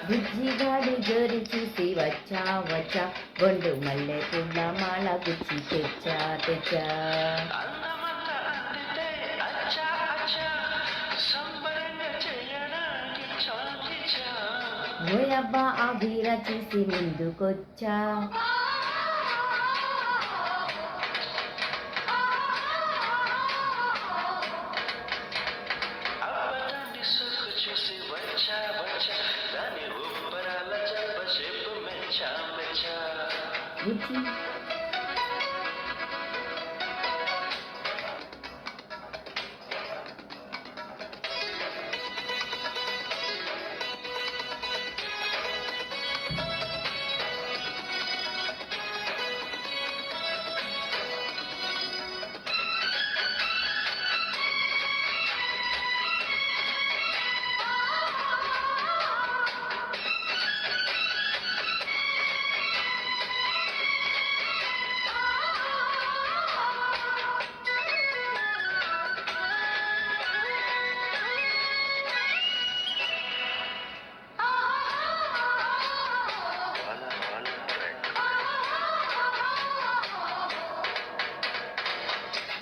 బుజ్జిగాడి జోరు చూసి వచ్చా వచ్చా బొండు మల్లె పూల మాల గుచ్చి తెచ్చా తెచ్చా ఓయబ్బా ఆ బీర చూసి ముందుకొచ్చా బుజ్జి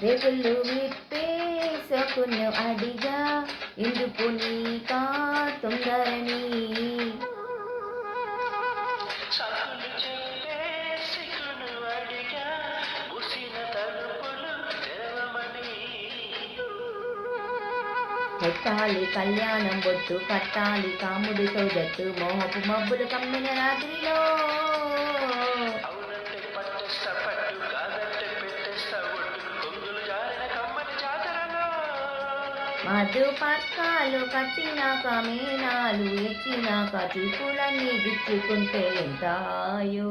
రేగుళ్ళు విప్పే సొకును అడిగా ఎందుకు నీకా తొందరని పెట్టాలి కళ్యాణం బొట్టు కట్టాలి కాముడితో జట్టు మోహపు మబ్బులు కమ్మిన రాత్రిలో మధు పక్కాలు కట్టినాక మీనాలు ఎక్కినాక చూపులన్నీ గిచ్చుకుంటే ఎంతాయో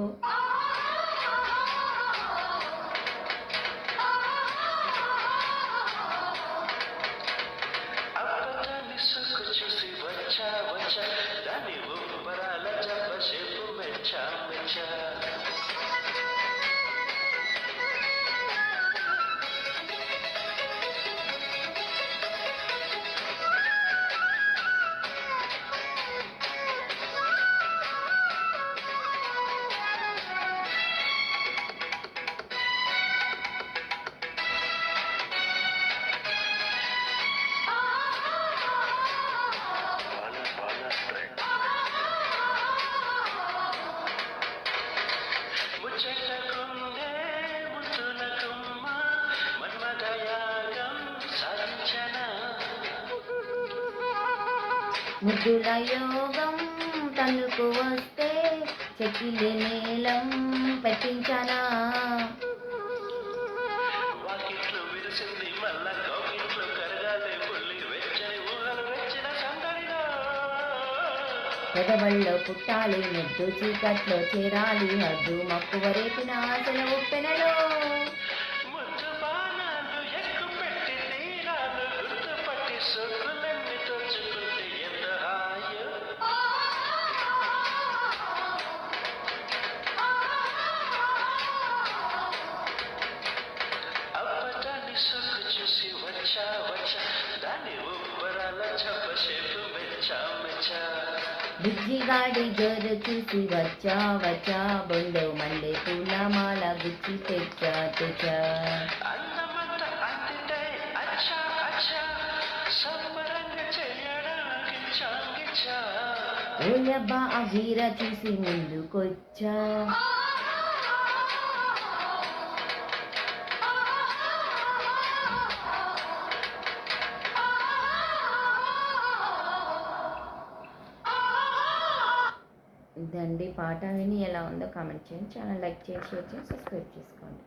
ముద్దుల యోగం తనుకు వస్తే చెక్కిలి నీలం పెట్టించనా పెదవల్లో పుట్టాలి ముద్దు చీకట్లో చేరాలి హద్దు మక్కువ రేపిన ఆశల ఉప్పెనలో బుజ్జిగాడి జోరు చూసి వచ్చా వచ్చా బొండు మల్లె పూల మాల గుచ్చి తెచ్చా తెచ్చా ఓయబ్బా ఆ వీర చూసి ముందుకొచ్చా ఇదండి పాట విని ఎలా ఉందో కామెంట్ చేయండి. ఛానల్ లైక్ చేసి షేర్ చేసి సబ్స్క్రైబ్ చేసుకోండి.